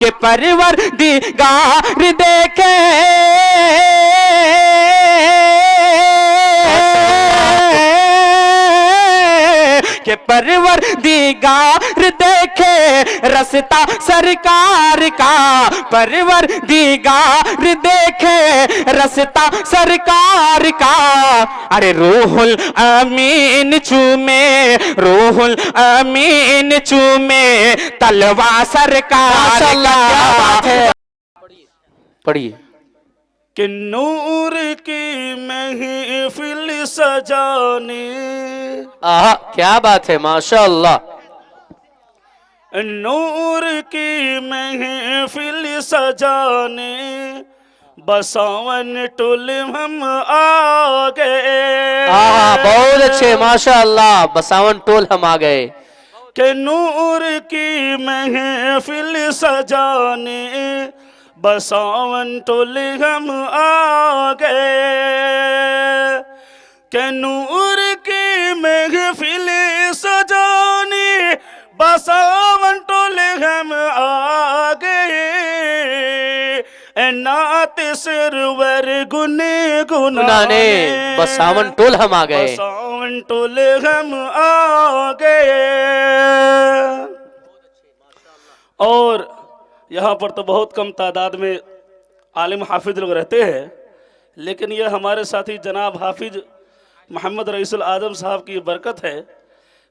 के परवरदिगार देखे के परवरदिगार देखे रास्ता सरकार का, परवरदिगार देखे रास्ता सरकार का। अरे रूहुल अमीन चूमे, रूहुल अमीन चूमे तलवा सरकार का। पढ़िए। कि नूर की महफिल सजाने, आहा क्या बात है, माशाअल्लाह। नूर की महफिल सजाने बसावन टुल हम आ गए। आहा बहुत अच्छे, माशाअल्लाह, बसावन टोल हम आ गए। कि नूर की महफिल सजाने बसावन टोल हम आ गए। कि नूर की महफिल सजाने बसावन टोल हम आ गए। नात सरवर गुने गुनाने बसावन टोल हम आ गए। बसावन टोल हम आ गए। और यहाँ पर तो बहुत कम तादाद में आलिम हाफिज लोग रहते हैं, लेकिन यह हमारे साथी जनाब हाफिज मोहम्मद रईसुल आजम साहब की बरकत है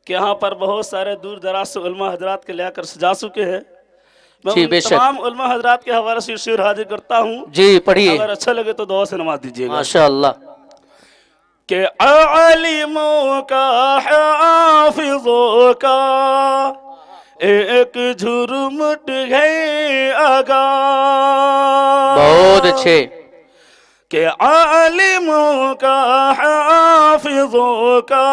कि यहाँ पर बहुत सारे दूर दराज से उलमा हजरात के लेकर सजा चुके हैं। मैं उन तमाम उलमा हजरात के हवाले से शेर हाजिर करता हूँ। जी पढ़िए। अगर अच्छा लगे तो दुआ से नमाज दीजिएगा। माशाअल्लाह। के आलिमों का हाफिजों का एक झुरमुट है आगा। बहुत अच्छे। के आलिमों का हाफिजों का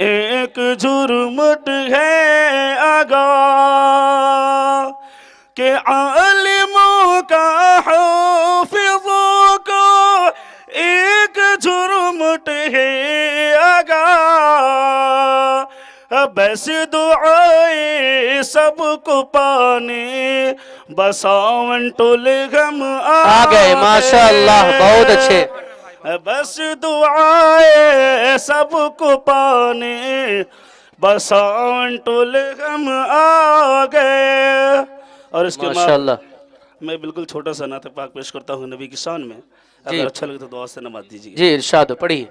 एक झुरमुट है आगा। के आलिमों का हाफिजों का एक झुरमुट है आगा। बस दुआए सबको पाने बसावन टोल हम आ गए। माशाअल्लाह बहुत अच्छे। बस दुआए सबको पाने बसावन टोल हम आ गए। और इसके माशाअल्लाह मैं बिल्कुल छोटा सा नात पाक पेश करता हूँ नबी की शान में। अगर अच्छा लगे तो दुआ से नमाज दीजिए। जी इरशाद पढ़िए।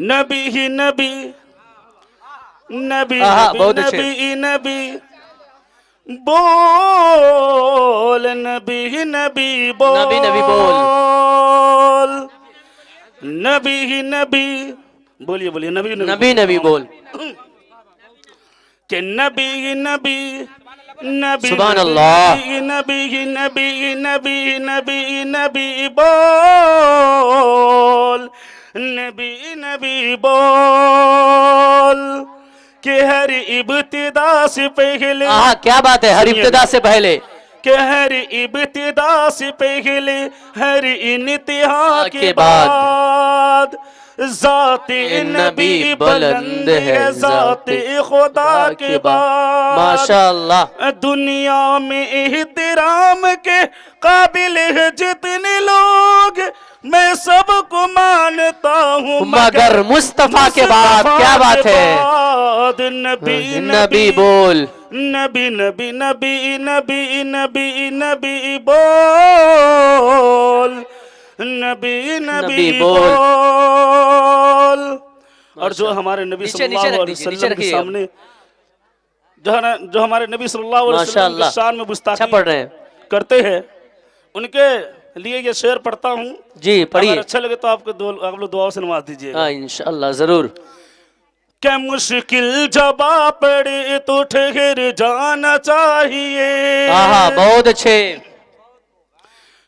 नबी ही नबी, नबी नबी नबी बोल, नबी नबी बोल, नबी नबी बोल, नबी ही नबी बोलिए बोलिए नबी नबी नबी बोल। के नबी नबी नबी सुभान अल्लाह। नबी नबी नबी नबी नबी बोल, नबी नबी बोल। के हर इब्तिदा से पहले, क्या बात है, हर इब्तिदा से पहले, के हर इब्तिदा से पहले हर इंतहा के बाद ज़ाते नबी बुलंद है ज़ाते खुदा के बाद। माशाअल्लाह। दुनिया में एहतराम के काबिल है जितने लोग, मैं सबको मानता हूँ मगर मुस्तफा के बाद। क्या बात है। नबी नबी बोल, नबी नबी नबी नबी नबी नबी बोल, नबी नबी बोल। और जो हमारे नबी सल्लल्लाहु अलैहि वसल्लम के सामने जो हमारे नबी सल्लल्लाहु अलैहि वसल्लम की शान में गुस्ताखी पढ़ रहे हैं करते हैं, उनके लिए ये शेर पढ़ता हूँ। जी पढ़िए। अच्छा लगे तो आप लोग दुआ से नमाज दीजिए। इंशाअल्लाह जरूर। क्या मुश्किल जब पड़े तो ठहर जाना चाहिए। बहुत अच्छे।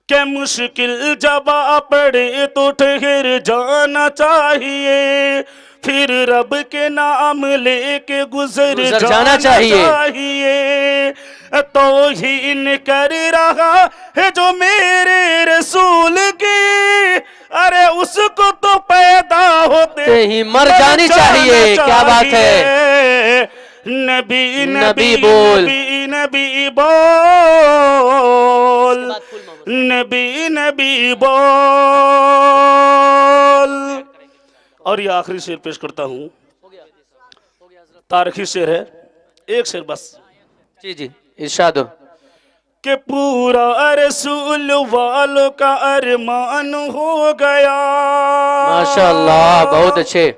क्या मुश्किल जब पड़े तो ठहर जाना चाहिए। फिर रब के नाम लेके गुजर जाना चाहिए। तौहीन कर रहा है जो मेरे रसूल की, अरे उसको तो पैदा होते ही मर जानी चाहिए। क्या बात है। नबी नबी बोल। नबी नबी बोल, नबी नबी बोल। और ये आखिरी शेर पेश करता हूँ, तारीखी शेर है, एक शेर बस। जी जी इरशाद हो। कि पूरा रसूल वालों का अरमान हो गया। माशाअल्लाह बहुत अच्छे।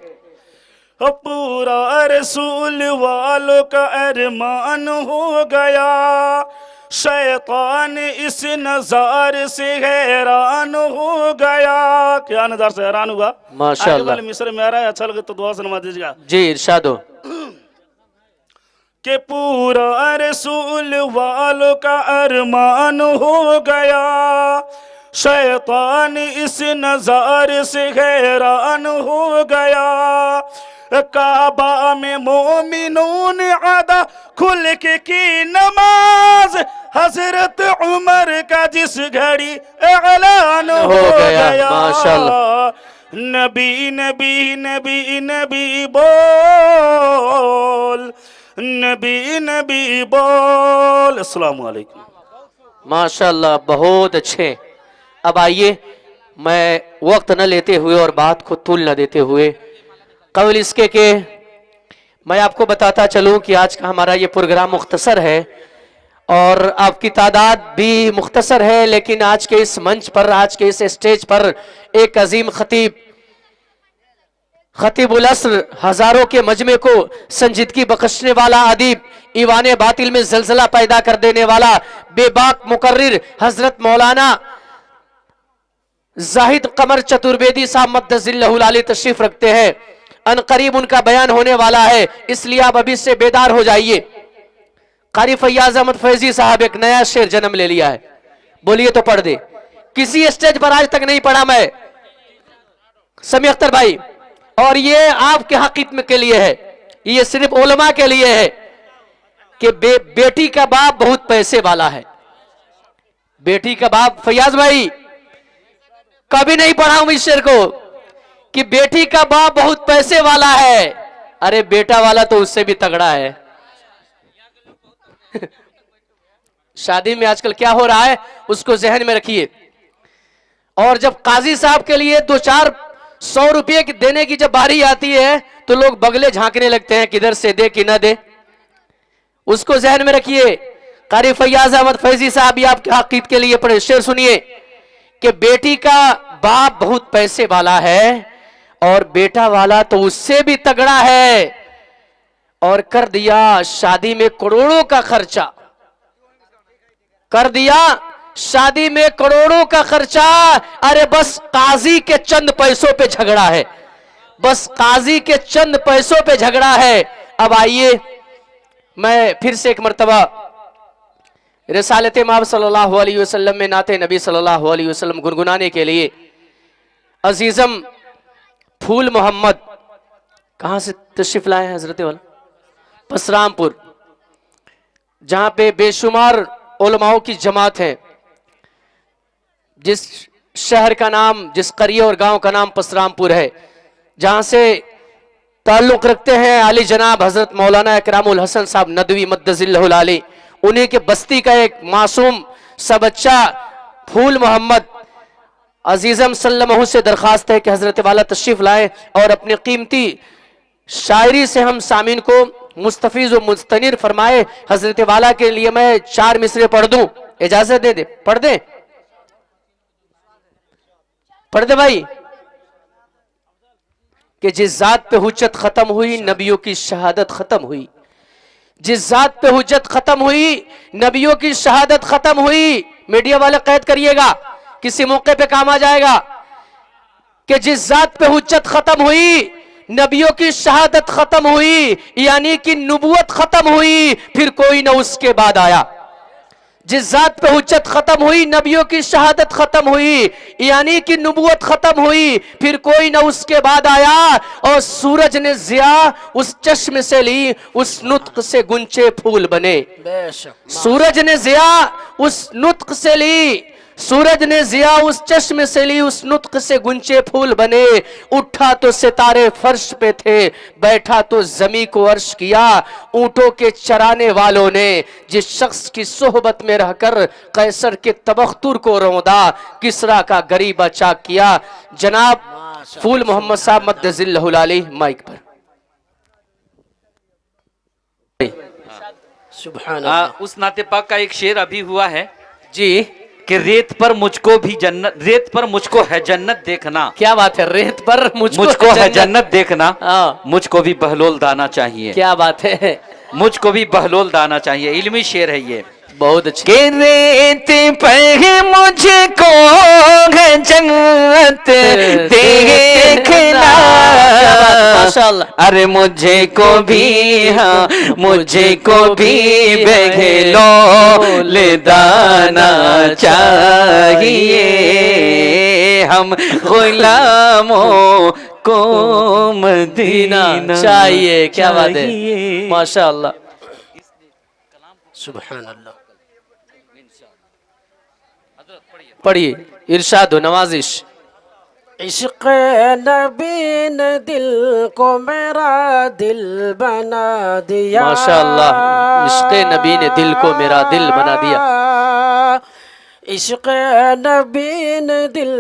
पूरा रसूल वालों का अरमान हो गया। शैतान इस नज़ारे से हैरान हो गया। क्या नज़ार से हैरान हुआ? माशाअल्लाह। आगे वाले मिस्र में आ रहा है, अच्छा लगे तो दुआ से नवाज दीजिएगा। जी इरशाद हो। कि पूरा रसूल वालों का अरमान हो गया। शैतान इस नज़ारे से हैरान हो गया। काबा में मोमिनों ने अदा खुल के की नमाज। हजरत उमर का जिस घड़ी ऐलान हो गया। माशाअल्लाह। नबी नबी नबी नबी बोल, नबी नबी बोल। अस्सलाम वालेकुम। माशाअल्लाह बहुत अच्छे। अब आइए, मैं वक्त न लेते हुए और बात को तूल न देते हुए, कबल इसके के मैं आपको बताता चलूं कि आज का हमारा ये प्रोग्राम मुख्तसर है और आपकी तादाद भी मुख्तसर है, लेकिन आज के इस मंच पर, आज के इस स्टेज पर एक अजीम खतीब, खतीबुल अस्र, हजारों के मजमे को संजीदगी बख्शने वाला अदीब, ईवाने बातिल में जलजला पैदा कर देने वाला बेबाक मुकर्रिर हजरत मौलाना जाहिद कमर चतुर्वेदी साहब मद्दजिल्लहुल आली तशरीफ रखते हैं। अनकरीब उनका बयान होने वाला है, इसलिए आप अभी से बेदार हो जाइए। कारी फैयाज अहमद फैजी साहब एक नया शेर जन्म ले लिया है, बोलिए तो पढ़ दे। किसी स्टेज पर आज तक नहीं पढ़ा मैं, समी अख्तर भाई, और ये आपके हकीकत में के लिए है, ये सिर्फ उलमा के लिए है कि बेटी का बाप बहुत पैसे वाला है। बेटी का बाप, फैयाज भाई कभी नहीं पढ़ा हूं इस शेर को कि बेटी का बाप बहुत पैसे वाला है। अरे बेटा वाला तो उससे भी तगड़ा है। शादी में आजकल क्या हो रहा है उसको जहन में रखिए। और जब काजी साहब के लिए 2-400 रुपये देने की जब बारी आती है तो लोग बगले झांकने लगते हैं, किधर से दे कि ना दे, उसको जहन में रखिए। कारी फैयाज अहमद फैजी साहब, ये आपके हकीकत के लिए पढ़े शेर सुनिए कि बेटी का बाप बहुत पैसे वाला है और बेटा वाला तो उससे भी तगड़ा है, और कर दिया शादी में करोड़ों का खर्चा, कर दिया शादी में करोड़ों का खर्चा। अरे बस काजी के चंद पैसों पे झगड़ा है, बस काजी के चंद पैसों पे झगड़ा है। अब आइए, मैं फिर से एक मर्तबा रिसालत माब सल्लल्लाहु अलैहि वसल्लम में नाते नबी सल्लल्लाहु अलैहि वसल्लम गुनगुनाने के लिए अजीजम फूल मोहम्मद कहां से तशरीफ लाए हैं हजरत वाला, पसरामपुर, जहां पे बेशुमार उलमाओं की जमात है। जिस शहर का नाम, जिस करिए और गांव का नाम पसरामपुर है, जहां से ताल्लुक रखते हैं आली जनाब हजरत मौलाना इकरामुल हसन साहब नदवी मद्दजिल्लहुल आली, उन्हीं के बस्ती का एक मासूम सा बच्चा फूल मोहम्मद अजीजम सल्लमहु से दरखास्त है कि हजरत वाला तशरीफ लाए और अपनी कीमती शायरी से हम सामीन को मुस्तफीज व मुस्तनिर फरमाए। हजरत वाला के लिए मैं 4 मिसरे पढ़ दूं, इजाजत दे दे? पढ़ दे, पढ़ दे भाई। कि जिस जात पे हुज्जत खत्म हुई नबियों की शहादत खत्म हुई, जिस जात पे हुज्जत खत्म हुई नबियों की शहादत खत्म हुई। मीडिया वाले कैद करिएगा, किसी मौके पे काम आ जाएगा। कि जिस जात पे हुज्जत खत्म हुई नबियों की शहादत खत्म हुई, यानी कि नबूवत खत्म हुई, फिर कोई ना उसके बाद आया। जिस जात पे हुज्जत खत्म हुई नबियों की शहादत खत्म हुई, यानी कि नबूवत खत्म हुई, फिर कोई ना उसके बाद आया। और सूरज ने जिया उस चश्म से ली, उस नुत्क से गुंचे फूल बने। सूरज ने जिया उस नुत्क से ली, सूरज ने जिया उस चश्मे से ली, उस नुत्क से गुंचे फूल बने। उठा तो सितारे फर्श पे थे, बैठा तो जमी को अर्श किया। ऊंटों के चराने वालों ने जिस शख्स की सोहबत में रहकर कैसर के तबख्तुर को रौंदा, किसरा का गरीबा चाक किया। जनाब फूल मोहम्मद साहब मद्दजिल्लहुल अलैह माइक पर। उस नाते पाक का एक शेर अभी हुआ है जी, कि रेत पर मुझको भी जन्नत, रेत पर मुझको है जन्नत देखना। क्या बात है, रेत पर मुझको है जन्नत देखना। हाँ। मुझको भी बहलोल दाना चाहिए। क्या बात है, मुझको भी बहलोल दाना चाहिए। इल्मी शेर है ये। बहुत अच्छे। कि रेत पर मुझको है जन्नत देखना। माशाअल्लाह। अरे मुझे को भी, हाँ मुझे को भी बहलोल दाना चाहिए। हम गुलामों को मदीना चाहिए। क्या बात है, माशाअल्लाह। सुभान अल्लाह। पढ़िए, इरशाद हो, नवाजिश। इश्क़ नबी ने दिल को मेरा दिल बना दिया। माशाअल्लाह, इश्क़ नबी ने दिल को मेरा दिल बना दिया। इश्क़ नबी ने दिल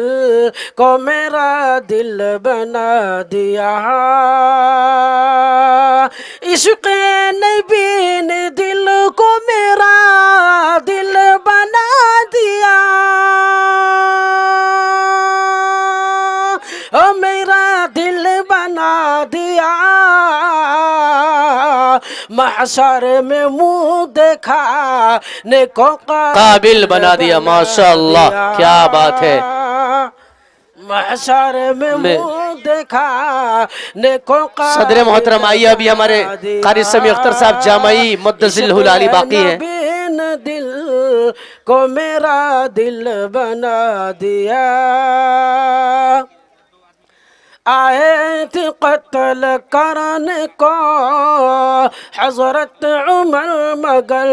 को मेरा दिल बना दिया। इश्क़ नबी ने दिल को मेरा दिल बना दिया। ओ मेरा दिल बना दिया। महशर में मुंह देखा ने को काबिल बना दिया। माशाअल्लाह, क्या बात है। महशर में मुंह देखा ने को सदर मोहतरम आइए, अभी हमारे कारी समी अख्तर साहब जामई मद्दजिल्लहुल आली बाकी है। दिल को मेरा दिल बना दिया। आए थे कत्ल करने को हजरत उमर मगर।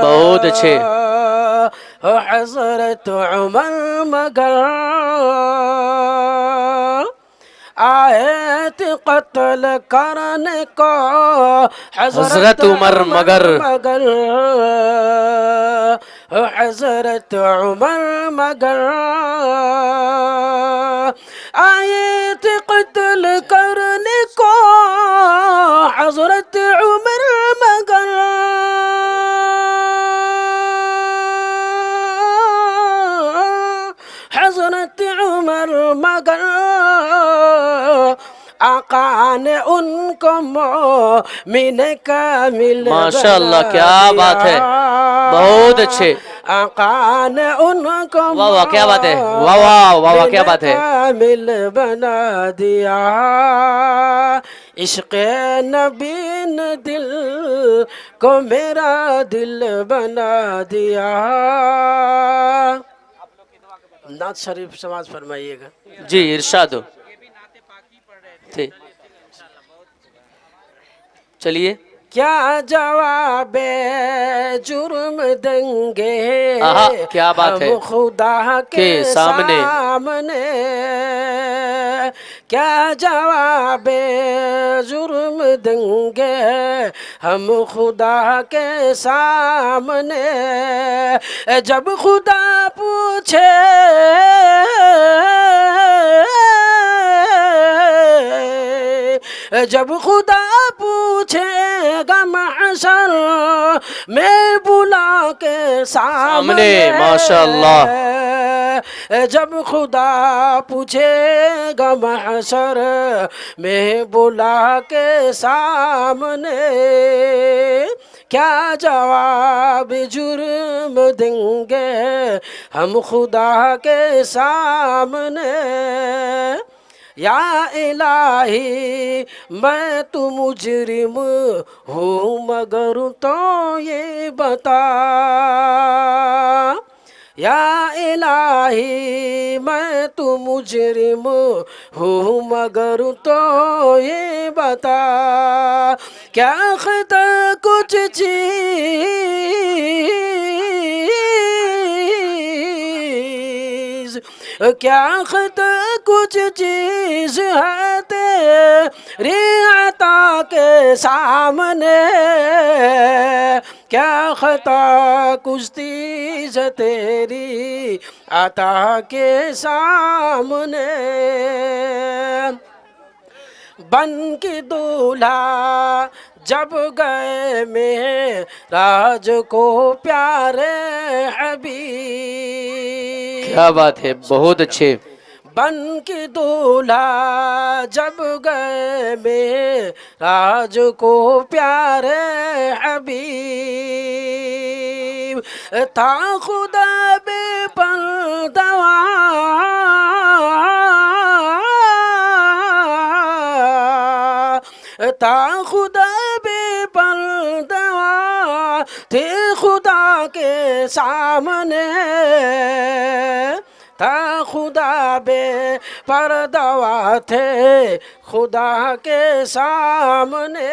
बहुत अच्छे। हजरत उमर मगर आए थे कत्ल करने को हजरत उमर मगर। हजरत उमर मगर आए थे कत्ल करने को हजरत उमर मगर। हजरत उमर मगर आका ने उनको मोमिन कामिल। माशाअल्लाह, क्या बात है, बहुत अच्छे। आका ने उनको वाह वाह, क्या बात है, वाह वाह वाह वाह, क्या बात है। कामिल बना दिया। इश्क़ नबी ने दिल को मेरा दिल बना दिया। नात शरीफ समाज फरमाइएगा। जी, इरशाद हो। चलिए। क्या जवाब जुर्म देंगे क्या बात है, हम खुदा के सामने। क्या जवाब जुर्म देंगे हम खुदा के सामने। जब खुदा पूछे जब खुदा पूछेगा महशर में बुला के सामने। माशाअल्लाह। जब खुदा पूछेगा महशर में बुला के सामने। क्या जवाब जुर्म देंगे हम खुदा के सामने। या इलाही मैं तो मुजरिम हूँ मगर तो ये बता। या इलाही मैं तो मुजरिम हूँ मगर तो ये बता। क्या खता कुछ चीज क्या खत कुछ चीज है तेरी अता के सामने, क्या खता कुछ चीज तेरी अता के सामने। बन के दूल्हा जब गए मेराज को प्यारे हबीब, क्या बात है, बहुत अच्छे। बन के दूल्हा जब गए मेराज को प्यारे हबीब, था खुदा बेपर्दवा था खुदा बेपर्दवा थे खुदा के सामने, था खुदा बेपर्दवा थे खुदा के सामने।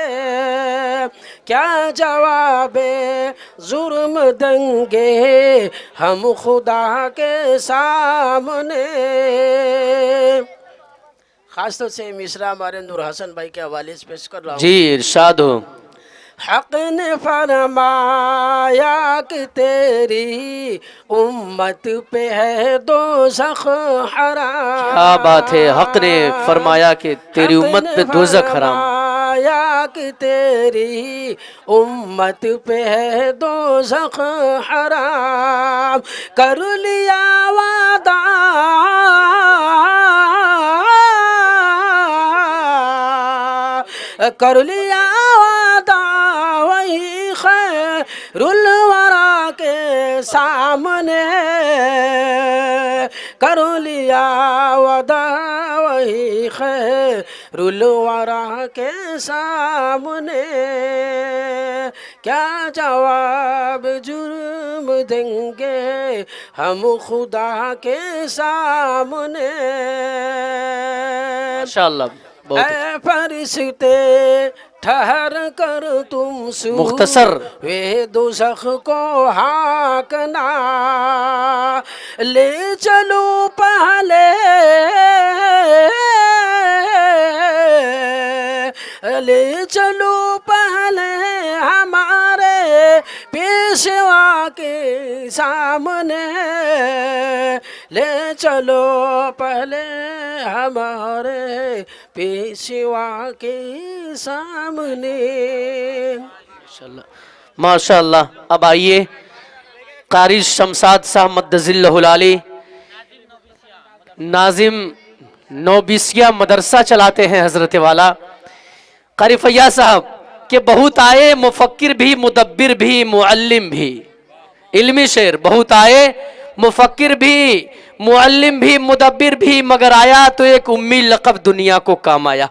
क्या जवाब जुर्म देंगे हम खुदा के सामने। खासतौर से मिसरा हमारे नूर हसन भाई के हवाले से पेश कर रहा हूँ। जी इरशाद हो। हक ने फरमाया कि तेरी उम्मत पे है दोज़ख हराम। क्या बात है, हक ने फरमाया कि तेरी उम्मत पे दोज़ख हराम। फरमाया कि तेरी उम्मत पे है दोज़ख हराम। कर लिया वादा कर लिया वादा वही खैरुल वरा के सामने, कर लिया वादा वही खैरुल वरा के सामने। क्या जवाब जुर्म देंगे हम खुदा के सामने। माशाअल्लाह, बहुत ऐ फरिश्ते ठहर कर तुम मुख्तसर। वे दोज़ख को हाँकना, ले चलो पहले ले चलो पहले हमारे पेशवा के सामने, ले चलो पहले हमारे पेशवा के सामने। माशाअल्लाह। अब आइए कारी शमशाद साहब मद्दजिल्लहुल आली, नाजिम नौबिसिया मदरसा चलाते हैं हजरत वाला। कारी फैयाज साहब के बहुत आए, मुफक्किर भी, मुदब्बिर भी, मुअल्लिम भी, इल्मी शेर बहुत आए, मुफक्किर भी, मुअल्लिम भी, मुदब्बिर भी, मगर आया तो एक उम्मी लक़ब दुनिया को काम आया,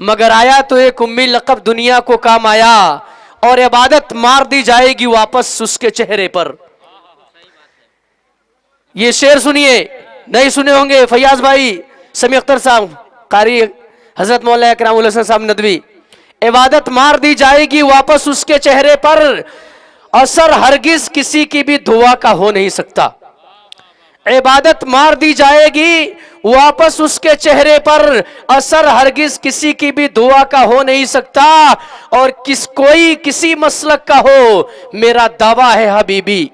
मगर आया तो एक उम्मी लक़ब दुनिया को काम आया। और इबादत मार दी जाएगी वापस उसके चेहरे पर। ये शेर सुनिए, नहीं सुने होंगे फैयाज भाई, समी अख्तर साहब, कारी हजरत मौलाना इकरामुल हसन साहब नदवी। इबादत मार दी जाएगी वापस उसके चेहरे पर, असर हरगिज किसी की भी दुआ का हो नहीं सकता। इबादत मार दी जाएगी वापस उसके चेहरे पर, असर हरगिज किसी की भी दुआ का हो नहीं सकता। और कोई किसी मसलक का हो, मेरा दावा है हबीबी,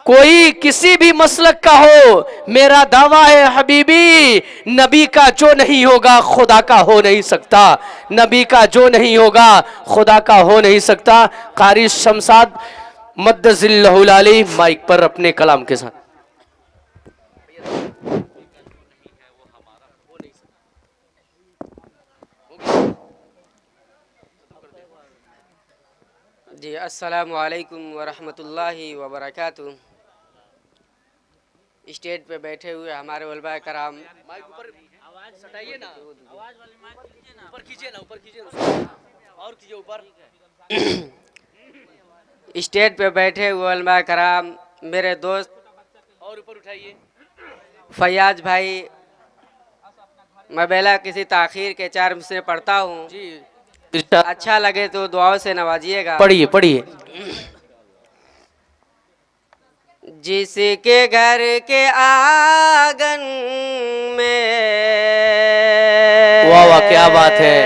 कोई किसी भी मसलक का हो, मेरा दावा है हबीबी, नबी का जो नहीं होगा खुदा का हो नहीं सकता, नबी का जो नहीं होगा खुदा का हो नहीं सकता। कारी शमशाद मद्दजिल्लहुल आली माइक पर अपने कलाम के साथ। जी अस्सलामु अलैकुम वरहमतुल्लाहि वबरकातुहू। स्टेज पे बैठे हुए हमारे उलमा कराम, स्टेज पे बैठे हुए उलमा कराम, मेरे दोस्त और ऊपर उठाइए फैयाज भाई, मैं बेला किसी ताखीर के 4 मिसरे पढ़ता हूँ, अच्छा लगे तो दुआओं से नवाजिएगा। पढ़िए पढ़िए। जिसके घर के आंगन में वाह वाह क्या बात है।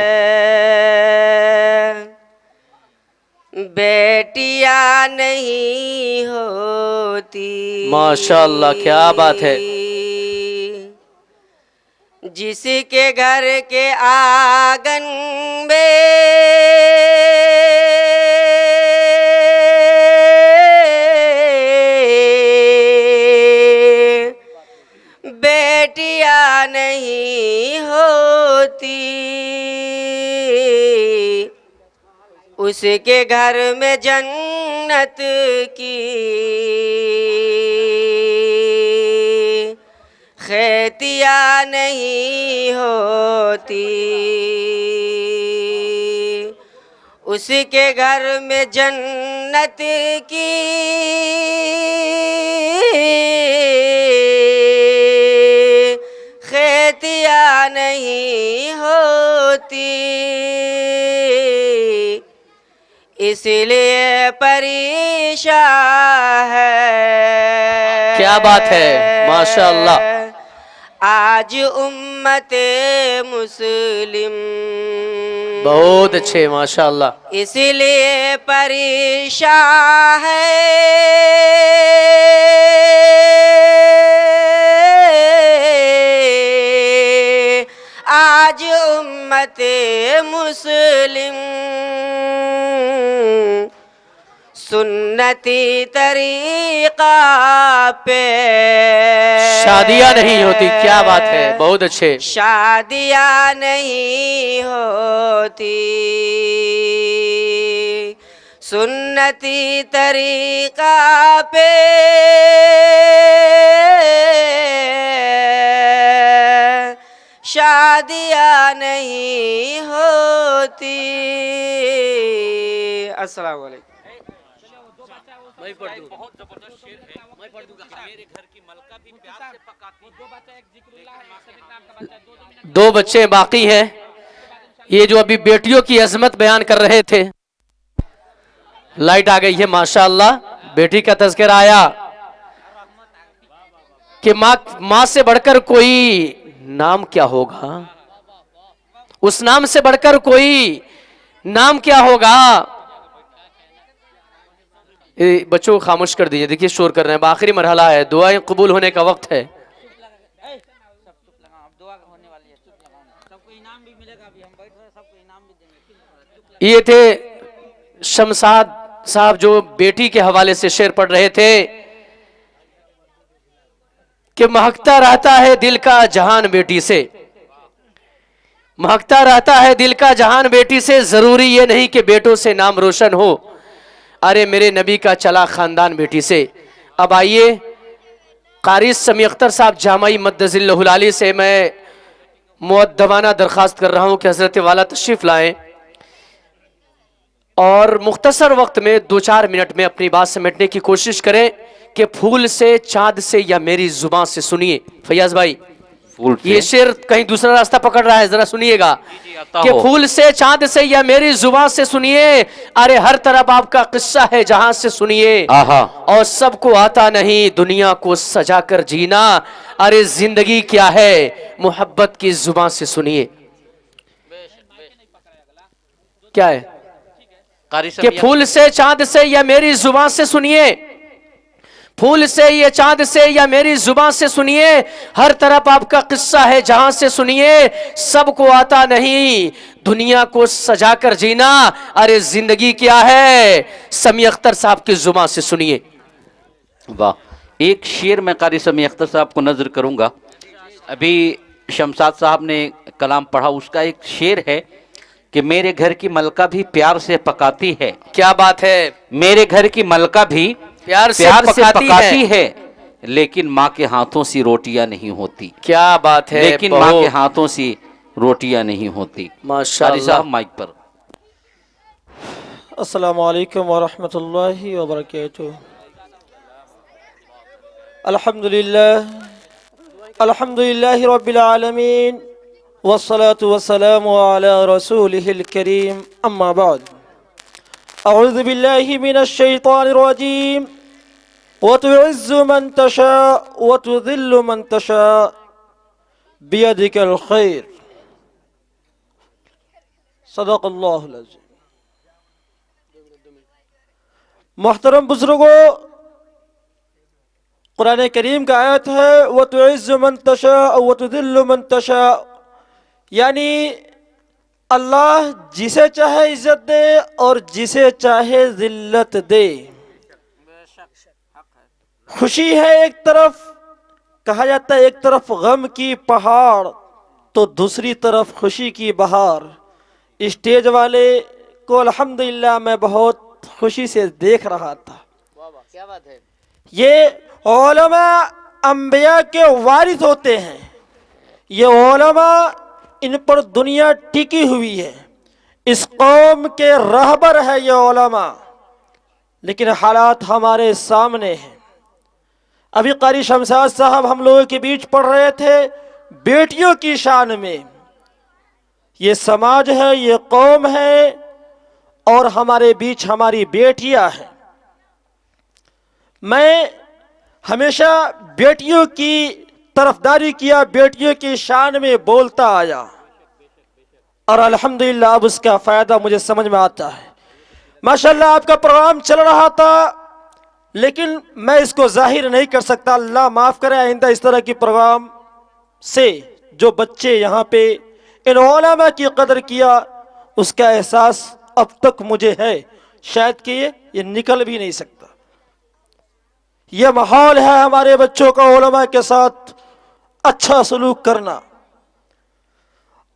बेटियां नहीं होती, माशाअल्लाह क्या बात है। जिसके घर के आंगन में बेटियां नहीं होती, उसके घर में जन्नत की खेतियां नहीं होती, उसके घर में जन्नत की खेतियां नहीं होती, इसलिए परेशान है। क्या बात है, माशाअल्लाह। आज उम्मते मुस्लिम, बहुत अच्छे माशाअल्लाह। इसलिए परेशान है। आज उम्मते मुस्लिम सुन्नती तरीका पे शादियां नहीं होती। क्या बात है, बहुत अच्छे। शादियां नहीं होती, सुन्नती तरीका पे शादियां नहीं होती। अस्सलाम वालेकुम। दो बच्चे बाकी हैं। ये जो अभी बेटियों की अजमत बयान कर रहे थे, लाइट आ गई है माशाअल्लाह। बेटी का तज़किरा आया कि माँ से बढ़कर कोई नाम क्या होगा, उस नाम से बढ़कर कोई नाम क्या होगा। बच्चों को खामोश कर दीजिए, देखिए शोर कर रहे हैं। आखिरी मरहला है, दुआएं कबूल होने का वक्त है। ये थे शमशाद साहब जो बेटी के हवाले से शेर पढ़ रहे थे कि महकता रहता है दिल का जहान बेटी से, महकता रहता है दिल का जहान बेटी से, जरूरी ये नहीं कि बेटों से नाम रोशन हो, अरे मेरे नबी का चला खानदान बेटी से। अब आइए कारी समी अख्तर साहब जामाई मद्दजिल्लहुल आली से मैं मुअद्दबाना दरख्वास्त कर रहा हूं कि हजरत वाला तशरीफ लाएं और मुख्तसर वक्त में 2-4 मिनट में अपनी बात समेटने की कोशिश करें कि फूल से, चांद से या मेरी जुबान से। सुनिए फैयाज भाई, फूल से ये शेर कहीं दूसरा रास्ता पकड़ रहा है, जरा सुनिएगा कि हो। फूल से, चांद से या मेरी जुबान से सुनिए, अरे हर तरफ आपका किस्सा है जहां से सुनिए। आहा, और सबको आता नहीं दुनिया को सजा कर जीना, अरे जिंदगी क्या है मोहब्बत की जुबान से सुनिए। क्या है कि फूल से, चांद से या मेरी जुबान से सुनिए, फूल से, ये चांद से या मेरी जुबान से सुनिए, हर तरफ आपका किस्सा है जहां से सुनिए। सबको आता नहीं दुनिया को सजा कर जीना, अरे जिंदगी क्या है समी अख्तर साहब की जुबान से सुनिए। वाह, एक शेर मैं कारी समी अख्तर साहब को नजर करूंगा। अभी शमशाद साहब ने कलाम पढ़ा, उसका एक शेर है कि मेरे घर की मलका भी प्यार से पकाती है। क्या बात है, मेरे घर की मलका भी प्यार से पकाती है, लेकिन माँ के हाथों से रोटियां नहीं होती। क्या बात है, लेकिन माँ के हाथों से रोटियां नहीं होती। माशाअल्लाह। साहब माइक पर। अस्सलामु अलैकुम वरहमतुल्लाहि वबरकातुहू। अल्हम्दुलिल्लाहि रब्बिल आलमीन वस्सलातु वस्सलामु अला रसूलिहिल करीम, अम्मा बाद। अऊज़ु बिल्लाहि मिनश शैतानिर रजीम। वतुइज़्ज़ु मन तशा वतुज़िल्लु मन तशा बियदिकल खैर। सदक़ल्लाहुल अज़ीम। मोहतरम बुजुर्गों, कुरान करीम का आयत है वतुइज़्ज़ु मन तशा वतुज़िल्लु मन तशा, यानी अल्लाह जिसे चाहे इज्जत दे और जिसे चाहे जिल्लत दे। खुशी है एक तरफ, कहा जाता है एक तरफ गम की पहाड़ तो दूसरी तरफ खुशी की बहार। स्टेज वाले को अल्हम्दुलिल्लाह मैं बहुत खुशी से देख रहा था। क्या बात है। ये उलमा अंबिया के वारिस होते हैं, ये उलमा इन पर दुनिया टिकी हुई है, इस कौम के रहबर है ये उलमा, लेकिन हालात हमारे सामने हैं। अभी कारी शमशाद साहब हम लोगों के बीच पढ़ रहे थे बेटियों की शान में। ये समाज है, ये कौम है और हमारे बीच हमारी बेटियां हैं। मैं हमेशा बेटियों की तरफदारी किया, बेटियों की शान में बोलता आया और अल्हम्दुलिल्लाह अब उसका फायदा मुझे समझ में आता है। माशाल्लाह आपका प्रोग्राम चल रहा था, लेकिन मैं इसको जाहिर नहीं कर सकता, अल्लाह माफ़ करे। आइंदा इस तरह की प्रोग्राम से जो बच्चे यहाँ पे इन उलमा की कदर किया उसका एहसास अब तक मुझे है, शायद कि ये निकल भी नहीं सकता। यह माहौल है हमारे बच्चों का उलमा के साथ अच्छा सलूक करना।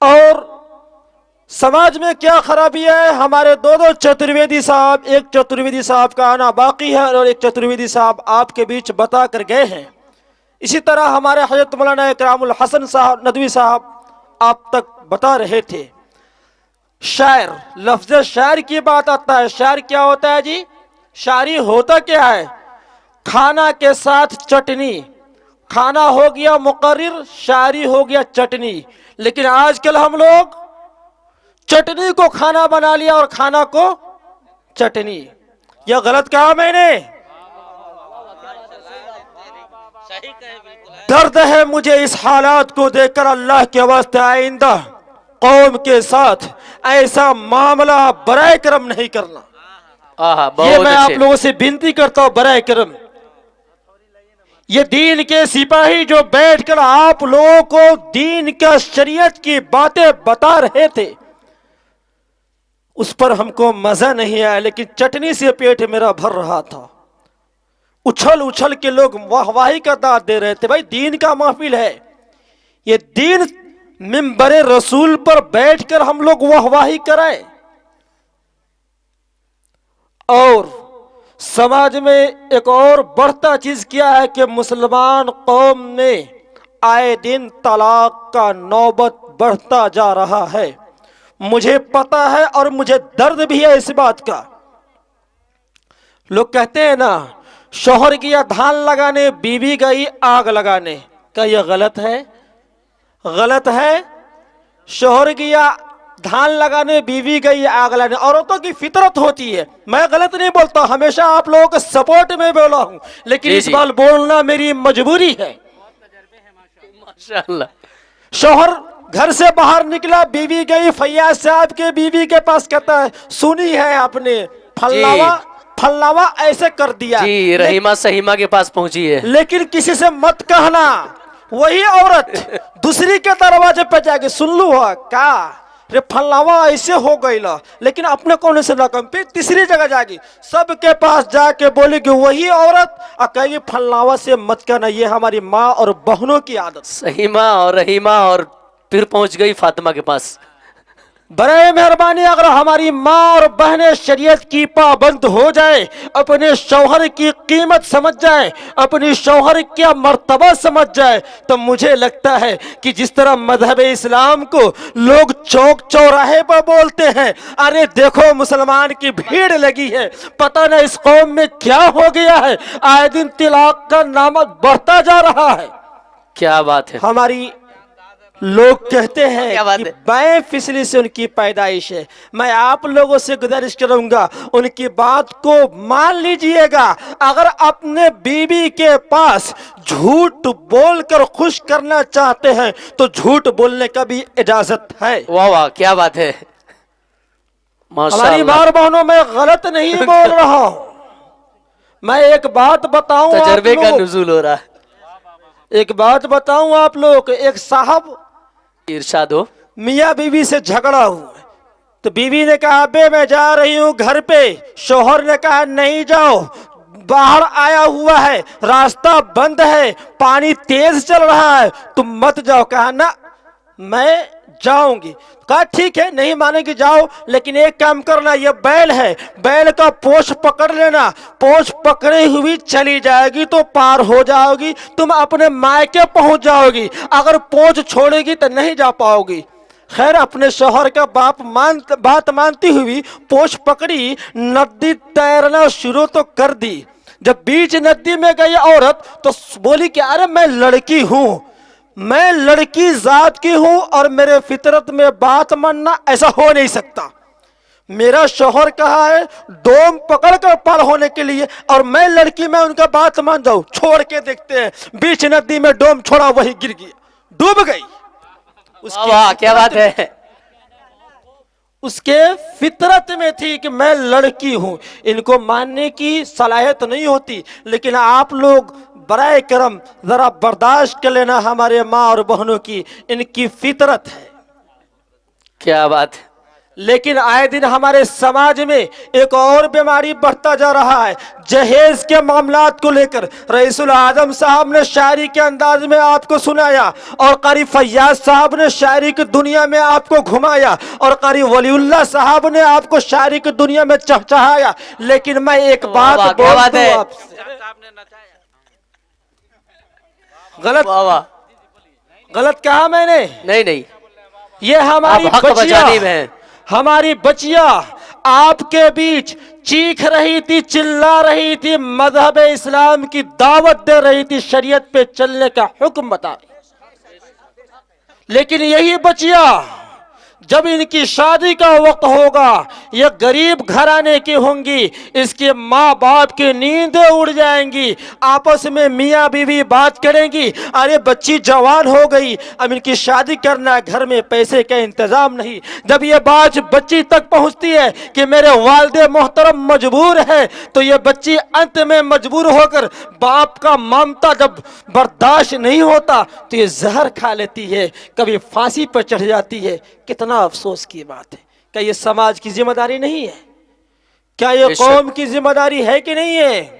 और समाज में क्या खराबी है, हमारे दो चतुर्वेदी साहब, एक चतुर्वेदी साहब का आना बाकी है और एक चतुर्वेदी साहब आपके बीच बता कर गए हैं। इसी तरह हमारे हजरत मौलाना इकरामुल हसन साहब नदवी साहब आप तक बता रहे थे। शायर, लफ्ज शायर की बात आता है। शायर क्या होता है जी? शायरी होता क्या है? खाना के साथ चटनी, खाना हो गया मुकर्रिर, शायरी हो गया चटनी। लेकिन आजकल हम लोग चटनी को खाना बना लिया और खाना को चटनी। यह गलत कहा मैंने? दर्द है मुझे इस हालात को देखकर। अल्लाह के वास्ते आइंदा कौम के साथ ऐसा मामला बराए करम नहीं करना। ये मैं आप लोगों से विनती करता हूं बराए करम। ये दीन के सिपाही जो बैठकर आप लोगों को दीन का शरीयत की बातें बता रहे थे उस पर हमको मजा नहीं आया, लेकिन चटनी से पेट मेरा भर रहा था। उछल उछल के लोग वाहवाही का दाद दे रहे थे। भाई दीन का महफिल है, ये दीन मिंबरे रसूल पर बैठकर हम लोग वाहवाही कराएं। और समाज में एक और बढ़ता चीज क्या है कि मुसलमान कौम में आए दिन तलाक का नौबत बढ़ता जा रहा है। मुझे पता है और मुझे दर्द भी है इस बात का। लोग कहते हैं ना, शौहर गया धान लगाने, बीवी गई आग लगाने। क्या यह गलत है? गलत है। शौहर गया धान लगाने, बीवी गई आग लगाने। औरतों की फितरत होती है, मैं गलत नहीं बोलता, हमेशा आप लोगों के सपोर्ट में बोला हूं, लेकिन इस बार बोलना मेरी मजबूरी है। माशाअल्लाह। शौहर घर से बाहर निकला, बीवी गई फैयाज साहब के बीवी के पास, कहता है सुनी है आपने फल्लावा ऐसे कर दिया जी। रहीमा सहीमा के पास पहुंची है, लेकिन किसी से मत कहना। वही औरत दूसरी के दरवाजे पे जाके सुन लू का रे फल्लावा ऐसे हो गई ला, लेकिन अपने कोने से ना कम पे तीसरी जगह जागी, सबके पास जाके बोलेगी वही औरत और कहेगी फल्लावा से मत कहना, ये हमारी माँ और बहनों की आदत। सहीमा और रहीमा, और फिर पहुंच गई फातिमा के पास। बड़े मेहरबानी अगर हमारी माँ और बहनें शरीयत की पाबंद हो जाए, अपने शौहर की कीमत समझ जाए, अपनी शौहर का मर्तबा समझ जाए, तो मुझे लगता है कि जिस तरह मजहब इस्लाम को लोग चौक चौराहे पर बोलते हैं, अरे देखो मुसलमान की भीड़ लगी है, पता नहीं इस कौम में क्या हो गया है, आए दिन तिलाक का नाम बढ़ता जा रहा है। क्या बात है। हमारी लोग कहते क्या हैं बात कि है? बाएं फिसली से उनकी पैदाइश है। मैं आप लोगों से गुजारिश करूंगा, उनकी बात को मान लीजिएगा। अगर अपने बीवी के पास झूठ बोलकर खुश करना चाहते हैं तो झूठ बोलने का भी इजाजत है। वाह वाह, क्या बात है, हमारी माशाअल्लाह। माँ बहनों में गलत नहीं बोल रहा हूं। मैं एक बात बताऊं आप तजर्बे का लोगों, नुज़ूल हो रहा है। एक बात बताऊं आप लोगों को। एक साहब इरशाद हो। मियाँ बीवी से झगड़ा हुआ, तो बीवी ने कहा अबे मैं जा रही हूँ घर पे। शोहर ने कहा नहीं जाओ, बाहर आया हुआ है, रास्ता बंद है, पानी तेज चल रहा है, तुम मत जाओ। कहा ना मैं जाऊंगी। कहा ठीक है, नहीं मानेगी जाओ, लेकिन एक काम करना, ये बैल है, बैल का पोंछ पकड़ लेना, पोंछ पकड़े हुई चली जाएगी तो पार हो जाओगी, तुम अपने मायके पहुंच जाओगी। अगर पोंछ छोड़ेगी तो नहीं जा पाओगी। खैर अपने शौहर का बात मानती हुई पोंछ पकड़ी, नदी तैरना शुरू तो कर दी। जब बीच नदी में गई औरत तो बोली कि अरे मैं लड़की हूं, मैं लड़की जात की हूं और मेरे फितरत में बात मानना ऐसा हो नहीं सकता। मेरा शौहर कहा है डोम पकड़ कर पार होने के लिए, और मैं लड़की में उनका बात मान जाऊं। छोड़ के देखते हैं, बीच नदी में डोम छोड़ा, वही गिर गया, डूब गई। वाह वाह, क्या बात है। उसके फितरत में थी कि मैं लड़की हूं। इनको मानने की सलाहियत नहीं होती, लेकिन आप लोग बराए करम जरा बर्दाश्त कर लेना हमारे माँ और बहनों की, इनकी फितरत है। क्या बात है। लेकिन आए दिन हमारे समाज में एक और बीमारी बढ़ता जा रहा है, जहेज के मामलात को लेकर। रईसुल आजम साहब ने शायरी के अंदाज में आपको सुनाया, और कारी फैयाज साहब ने शायरी की दुनिया में आपको घुमाया, और कारी वलीउल्लाह साहब ने आपको शायरी की दुनिया में चहचहाया। लेकिन मैं एक बात क्या बोल बात दूं है। आपसे, गलत वाह वाह, गलत कहा मैंने? नहीं नहीं, ये हमारी आप हक बच्चियां, बचाने में हैं। हमारी बच्चियां आपके बीच चीख रही थी, चिल्ला रही थी, मजहब इस्लाम की दावत दे रही थी, शरीयत पे चलने का हुक्म बता रही। लेकिन यही बच्चियां जब इनकी शादी का वक्त होगा, ये गरीब घराने की होंगी, इसके माँ बाप की नींदें उड़ जाएंगी, आपस में मियाँ बीवी बात करेंगी, अरे बच्ची जवान हो गई, अब इनकी शादी करना, घर में पैसे का इंतजाम नहीं। जब ये बात बच्ची तक पहुँचती है कि मेरे वालिद मोहतरम मजबूर है, तो ये बच्ची अंत में मजबूर होकर बाप का ममता जब बर्दाश्त नहीं होता तो ये जहर खा लेती है, कभी फांसी पर चढ़ जाती है। कितना अफसोस की बात है। क्या ये समाज की जिम्मेदारी नहीं है? क्या ये कौम की जिम्मेदारी है कि नहीं है?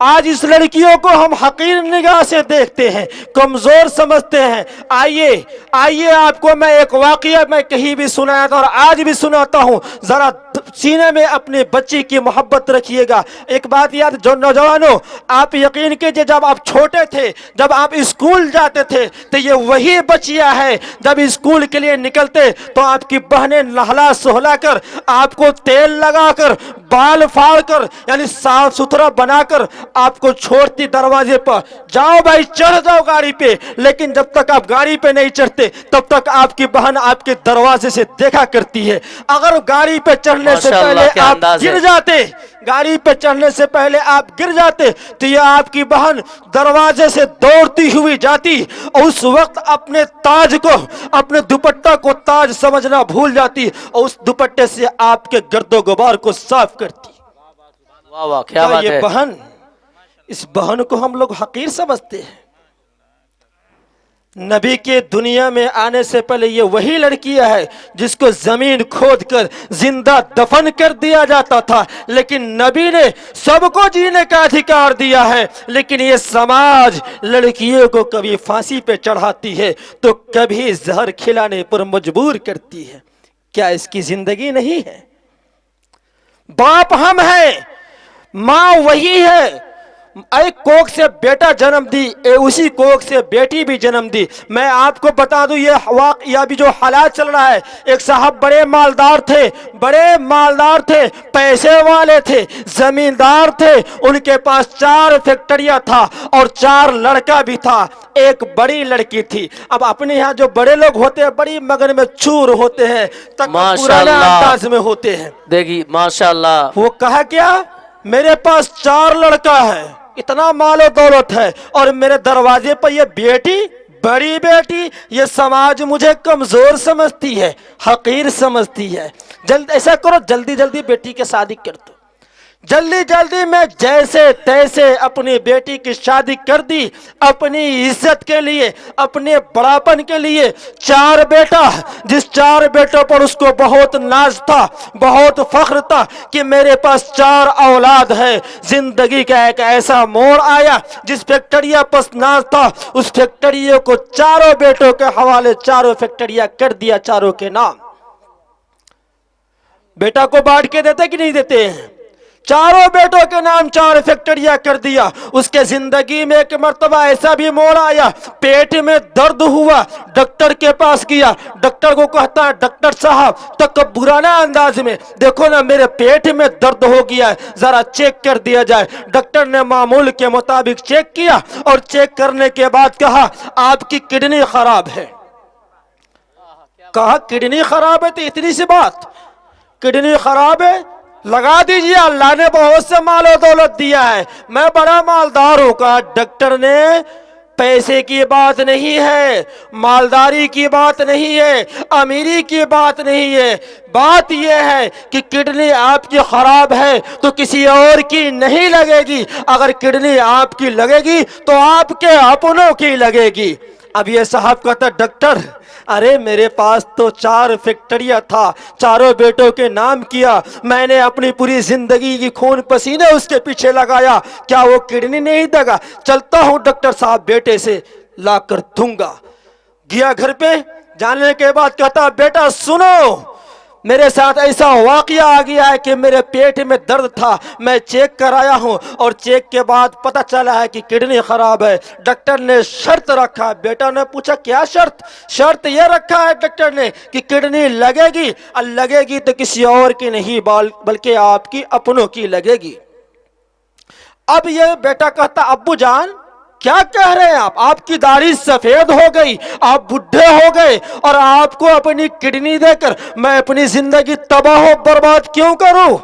आज इस लड़कियों को हम हकीर निगाह से देखते हैं, कमजोर समझते हैं। आइए आइए, आपको मैं एक वाकया मैं कहीं भी सुनाया था और आज भी सुनाता हूं, जरा सीने में अपने बच्ची की मोहब्बत रखिएगा। एक बात याद, जो नौजवानों, आप यकीन कीजिए, जब आप छोटे थे, जब आप स्कूल जाते थे, तो ये वही बच्चियां है जब स्कूल के लिए निकलते तो आपकी बहनें नहला सोहला कर, आपको तेल लगाकर, बाल फाड़ कर, यानी साफ सुथरा बनाकर आपको छोड़ती दरवाजे पर, जाओ भाई चढ़ जाओ गाड़ी पे। लेकिन जब तक आप गाड़ी पे नहीं चढ़ते तब तक आपकी बहन आपके दरवाजे से देखा करती है। अगर गाड़ी पे चढ़ने से पहले आप गिर जाते, गाड़ी पे चढ़ने से पहले आप गिर जाते, तो ये आपकी बहन दरवाजे से दौड़ती हुई जाती और उस वक्त अपने ताज को, अपने दुपट्टा को ताज समझना भूल जाती और उस दुपट्टे से आपके गर्दो गुबार को साफ करती। वाह वाह, क्या बात ये है। बहन, इस बहन को हम लोग हकीर समझते हैं। नबी के दुनिया में आने से पहले ये वही लड़कियां है जिसको जमीन खोदकर जिंदा दफन कर दिया जाता था, लेकिन नबी ने सबको जीने का अधिकार दिया है। लेकिन ये समाज लड़कियों को कभी फांसी पे चढ़ाती है तो कभी जहर खिलाने पर मजबूर करती है। क्या इसकी जिंदगी नहीं है? बाप हम हैं, माँ वही है, एक कोख से बेटा जन्म दी, उसी कोख से बेटी भी जन्म दी। मैं आपको बता दूं ये वाक़या भी जो हालात चल रहा है, एक साहब बड़े मालदार थे, पैसे वाले थे, जमींदार थे, उनके पास 4 फैक्ट्रियां था और 4 लड़का भी था, एक बड़ी लड़की थी। अब अपने यहाँ जो बड़े लोग होते हैं बड़ी मगन में चूर होते हैं, पुराने अंदाज में होते हैं। देखिए माशाल्लाह, वो कहा क्या, मेरे पास 4 लड़का है, इतना मालो दौलत है, और मेरे दरवाजे पर ये बेटी, बड़ी बेटी, ये समाज मुझे कमजोर समझती है, हकीर समझती है। ऐसा करो, जल्दी जल्दी बेटी की शादी कर दो। जल्दी जल्दी मैं जैसे तैसे अपनी बेटी की शादी कर दी, अपनी इज्जत के लिए, अपने बड़ापन के लिए। 4 बेटा, जिस 4 बेटों पर उसको बहुत नाज था, बहुत फख्र था कि मेरे पास 4 औलाद है। जिंदगी का एक ऐसा मोड़ आया, जिस फैक्ट्रिया पर नाज था, उस फैक्ट्रियों को 4 बेटों के हवाले 4 फैक्ट्रिया कर दिया, 4 के नाम। बेटा को बांट के देते कि नहीं देते हैं? 4 बेटों के नाम 4 फैक्ट्रियां कर दिया। उसके जिंदगी में एक मर्तबा ऐसा भी मोड़ आया, पेट में दर्द हुआ, डॉक्टर के पास गया। डॉक्टर को कहता है, डॉक्टर साहब तकब्बुराना अंदाज में, देखो ना मेरे पेट में दर्द हो गया है, जरा चेक कर दिया जाए। डॉक्टर ने मामूल के मुताबिक चेक किया और चेक करने के बाद कहा आपकी किडनी खराब है। कहा किडनी खराब है तो इतनी सी बात, किडनी खराब है, लगा दीजिए, अल्लाह ने बहुत से मालो दौलत दिया है, मैं बड़ा मालदार हूं। कहा डॉक्टर ने पैसे की बात नहीं है, मालदारी की बात नहीं है, अमीरी की बात नहीं है, बात यह है कि किडनी आपकी खराब है तो किसी और की नहीं लगेगी, अगर किडनी आपकी लगेगी तो आपके अपनों की लगेगी। अब ये साहब कहता डॉक्टर, अरे मेरे पास तो 4 फैक्ट्रियां था, 4 बेटों के नाम किया, मैंने अपनी पूरी जिंदगी की खून पसीने उसके पीछे लगाया, क्या वो किडनी नहीं देगा? चलता हूं डॉक्टर साहब, बेटे से ला कर दूंगा। गया घर पे, जाने के बाद कहता बेटा सुनो, मेरे साथ ऐसा वाकया आ गया है कि मेरे पेट में दर्द था, मैं चेक कराया हूं और चेक के बाद पता चला है कि किडनी खराब है। डॉक्टर ने शर्त रखा। बेटा ने पूछा क्या शर्त? शर्त यह रखा है डॉक्टर ने कि किडनी लगेगी, और लगेगी तो किसी और की नहीं बल्कि आपकी अपनों की लगेगी। अब ये बेटा कहता अब्बू जान क्या कह रहे हैं आप? आपकी दाढ़ी सफेद हो गई, आप बुढ़े हो गए, और आपको अपनी किडनी देकर मैं अपनी जिंदगी तबाह बर्बाद क्यों करूं?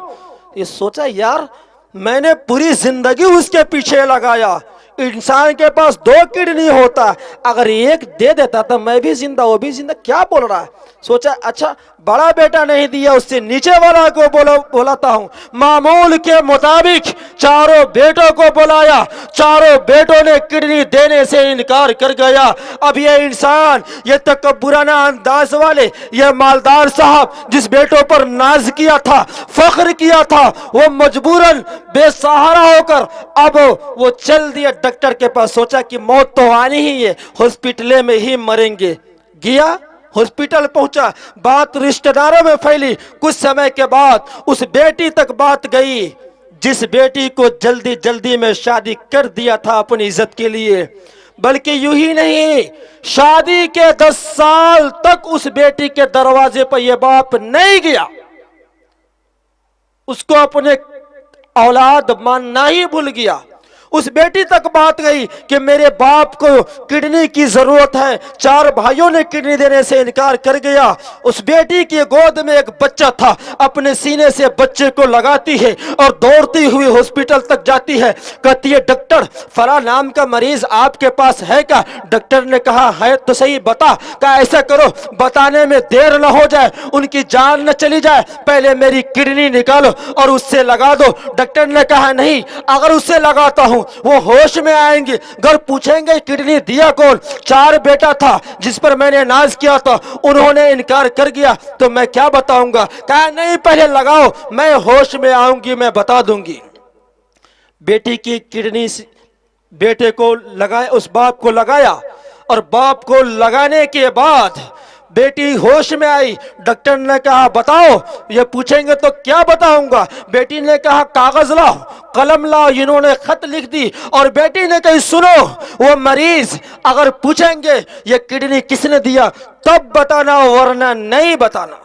ये सोचा यार, मैंने पूरी जिंदगी उसके पीछे लगाया। इंसान के पास 2 किडनी होता, अगर एक दे देता तो मैं भी जिंदा, वो भी जिंदा, क्या बोल रहा है? सोचा अच्छा बड़ा बेटा नहीं दिया, उससे नीचे वाला को बोलाता हूं। मामूल के मुताबिक 4 बेटों को बुलाया, 4 बेटों ने किडनी देने से इनकार कर गया। अब ये इंसान, ये तकब्बुराना अंदाज वाले, ये मालदार साहब जिस बेटों पर नाज किया था, फख्र किया था, वो मजबूरन बेसहारा होकर अब वो चल दिया डॉक्टर के पास। सोचा कि मौत तो आनी ही है, हॉस्पिटल में ही मरेंगे। गया, हॉस्पिटल पहुंचा, बात रिश्तेदारों में फैली। कुछ समय के बाद उस बेटी तक बात गई, जिस बेटी को जल्दी जल्दी में शादी कर दिया था अपनी इज्जत के लिए। बल्कि यूं ही नहीं, शादी के 10 साल तक उस बेटी के दरवाजे पर यह बाप नहीं गया, उसको अपने औलाद मानना ही भूल गया। उस बेटी तक बात गई कि मेरे बाप को किडनी की जरूरत है, 4 भाइयों ने किडनी देने से इनकार कर गया। उस बेटी की गोद में एक बच्चा था, अपने सीने से बच्चे को लगाती है और दौड़ती हुई हॉस्पिटल तक जाती है। कहती है डॉक्टर फला नाम का मरीज आपके पास है क्या? डॉक्टर ने कहा है तो सही, बता। क्या ऐसा करो, बताने में देर न हो जाए, उनकी जान न चली जाए, पहले मेरी किडनी निकालो और उससे लगा दो। डॉक्टर ने कहा नहीं, अगर उससे लगाता हूं वो होश में आएंगे, घर पूछेंगे किडनी दिया कौन? 4 बेटा था जिस पर मैंने नाज किया था, उन्होंने इनकार कर गया तो मैं क्या बताऊंगा? कहा नहीं पहले लगाओ, मैं होश में आऊंगी मैं बता दूंगी। बेटी की किडनी बेटे को लगाया, उस बाप को लगाया, और बाप को लगाने के बाद बेटी होश में आई। डॉक्टर ने कहा बताओ। ये पूछेंगे तो क्या बताऊंगा। बेटी ने कहा कागज लाओ, कलम लाओ। इन्होंने खत लिख दी और बेटी ने कही सुनो, वो मरीज अगर पूछेंगे ये किडनी किसने दिया तब बताना, वरना नहीं बताना।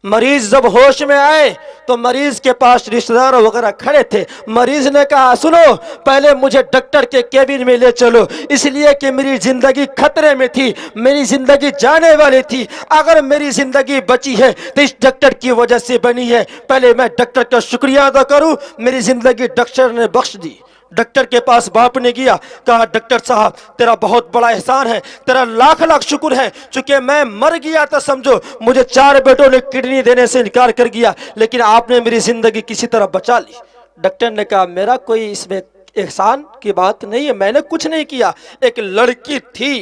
मरीज जब होश में आए तो मरीज के पास रिश्तेदार वगैरह खड़े थे। मरीज ने कहा सुनो, पहले मुझे डॉक्टर के केबिन में ले चलो, इसलिए कि मेरी जिंदगी खतरे में थी, मेरी जिंदगी जाने वाली थी। अगर मेरी जिंदगी बची है तो इस डॉक्टर की वजह से बनी है। पहले मैं डॉक्टर का शुक्रिया अदा करूं, मेरी जिंदगी डॉक्टर ने बख्श दी। डॉक्टर के पास बाप ने गया, कहा डॉक्टर साहब तेरा बहुत बड़ा एहसान है, तेरा लाख लाख शुक्र है। चूंकि मैं मर गया था समझो, मुझे 4 बेटों ने किडनी देने से इनकार कर दिया, लेकिन आपने मेरी जिंदगी किसी तरह बचा ली। डॉक्टर ने कहा मेरा कोई इसमें एहसान की बात नहीं है, मैंने कुछ नहीं किया। एक लड़की थी।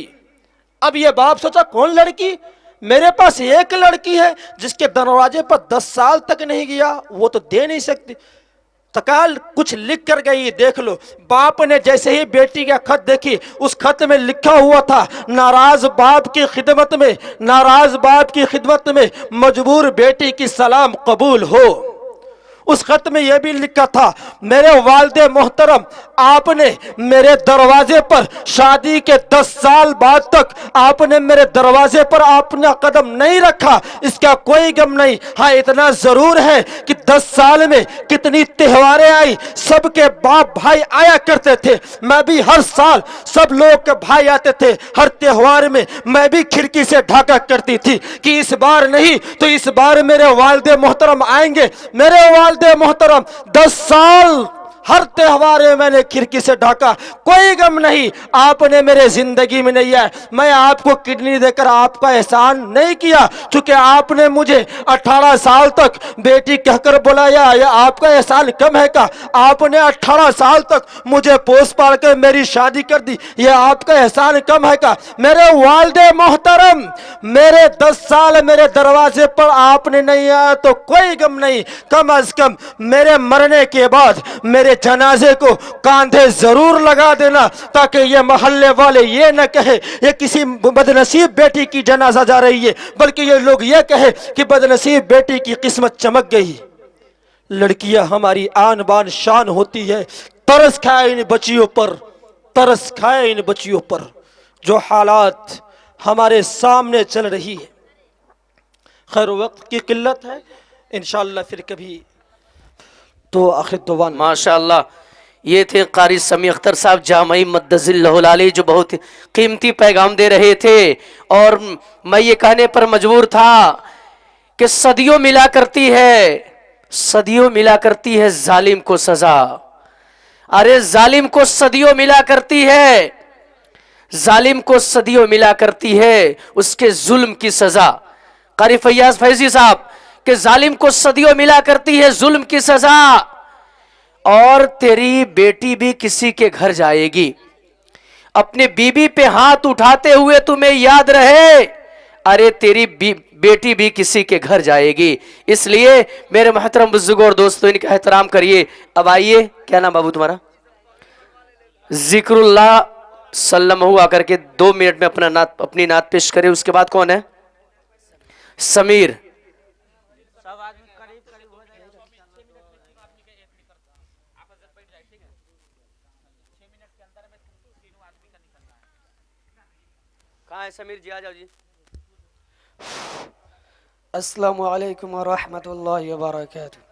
अब ये बाप सोचा कौन लड़की, मेरे पास एक लड़की है जिसके दरवाजे पर 10 साल तक नहीं गया, वो तो दे नहीं सकती। तकाल कुछ लिख कर गई, देख लो। बाप ने जैसे ही बेटी का खत देखी, उस खत में लिखा हुआ था नाराज बाप की खिदमत में, नाराज बाप की खिदमत में मजबूर बेटी की सलाम कबूल हो। उस खत में यह भी लिखा था मेरे वालिदे मोहतरम, आपने मेरे दरवाजे पर शादी के 10 साल बाद तक आपने मेरे दरवाजे पर अपना कदम नहीं रखा, इसका कोई गम नहीं। हाँ इतना जरूर है कि 10 साल में कितनी त्योहारें आई, सबके बाप भाई आया करते थे। मैं भी हर साल सब लोग के भाई आते थे, हर त्योहार में मैं भी खिड़की से ढाका करती थी कि इस बार नहीं तो इस बार मेरे वालिदे मोहतरम आएंगे। मेरे वालिदे मोहतरम 10 साल हर त्योहार में मैंने खिड़की से ढाका, कोई गम नहीं। आपने मेरे जिंदगी में नहीं है, मैं आपको किडनी देकर आपका एहसान नहीं किया, क्योंकि आपने मुझे 18 साल तक बेटी कहकर बुलाया, या आपका एहसान कम है का? आपने 18 साल तक मुझे पोस पाल कर मेरी शादी कर दी, यह आपका एहसान कम है का? मेरे वालिदे मोहतरम, मेरे 10 साल मेरे दरवाजे पर आपने नहीं आया तो कोई गम नहीं, कम अज कम मेरे मरने के बाद मेरे जनाजे को कांधे जरूर लगा देना, ताकि ये मोहल्ले वाले ये न कहे ये किसी बदनसीब बेटी की जनाजा जा रही है, बल्कि ये लोग ये कहे कि बदनसीब बेटी की किस्मत चमक गई। लड़कियां हमारी आन बान शान होती है। तरस खाए इन बच्चियों पर, तरस खाए इन बच्चियों पर, जो हालात हमारे सामने चल रही है। खैर वक्त की किल्लत है, इंशाअल्लाह फिर कभी तो आखिर दुआन। माशाअल्लाह, ये थे कारी समी अख्तर साहब जामई मद्दजिल्लहुल आली, जो बहुत कीमती पैगाम दे रहे थे। और मैं ये कहने पर मजबूर था कि सदियों मिला करती है, सदियों मिला करती है जालिम को सजा। अरे जालिम को सदियों मिला करती है, जालिम को सदियों मिला करती है उसके जुल्म की सजा। कारी फैयाज फैजी साहब कि जालिम को सदियों मिला करती है जुल्म की सजा, और तेरी बेटी भी किसी के घर जाएगी। अपने बीबी पे हाथ उठाते हुए तुम्हें याद रहे, अरे तेरी बेटी भी किसी के घर जाएगी। इसलिए मेरे मोहतरम बुजुर्गों और दोस्तों, इनका एहतराम करिए। अब आइए, क्या नाम बाबू तुम्हारा? जिक्रुल्लाह सल्लल्लाहु आकर के 2 मिनट में अपनी नात पेश करे। उसके बाद कौन है? समीर। कहाँ है समीर जी? आ जाओ जी। अस्सलामु अलैकुम व रहमतुल्लाहि व बरकातुहू।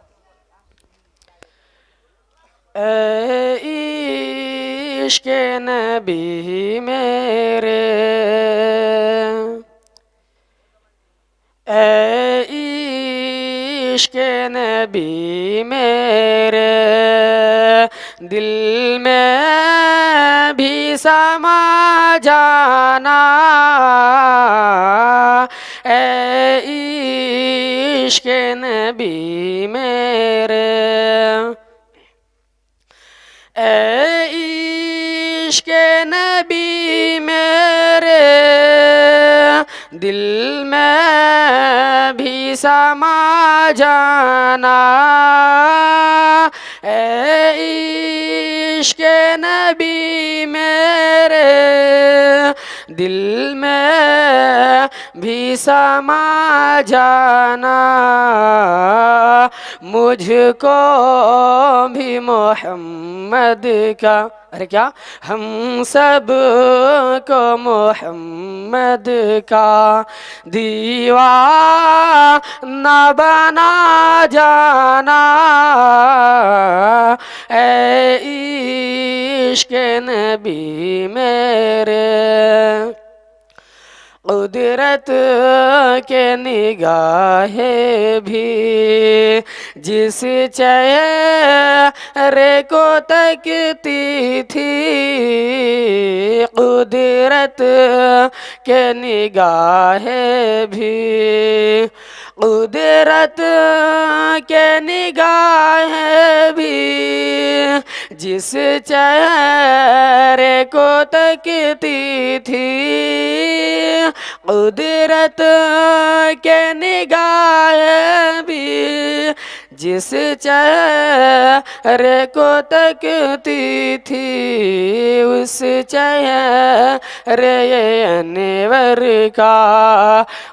ए इश्क़ नबी मेरे, ए इश्क़ नबी मेरे, दिल में भी समा जाना, ए इश्क़ नबी मेरे, ए इश्क़ नबी मेरे, दिल में भी समा जाना, ए इश्क़ नबी मेरे, दिल में भी समा जाना, मुझको भी मोहम्मद का, अरे क्या, हम सब को मोहम्मद का दीवाना बना जाना, ऐ इश्क नबी मेरे। कुदरत के निगाहें भी जिस चेहरे को तकती थी, कुदरत के निगाहें भी, कुदरत के निगाहें भी जिस चेहरे को तकती थी, कुदरत के निगाहें भी जिस चेहरे को तकती थी, उस चेहरे अनवर का,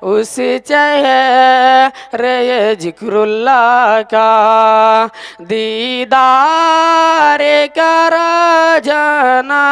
उस चेहरे जिक्रुल्लाह का दीदार करा जाना।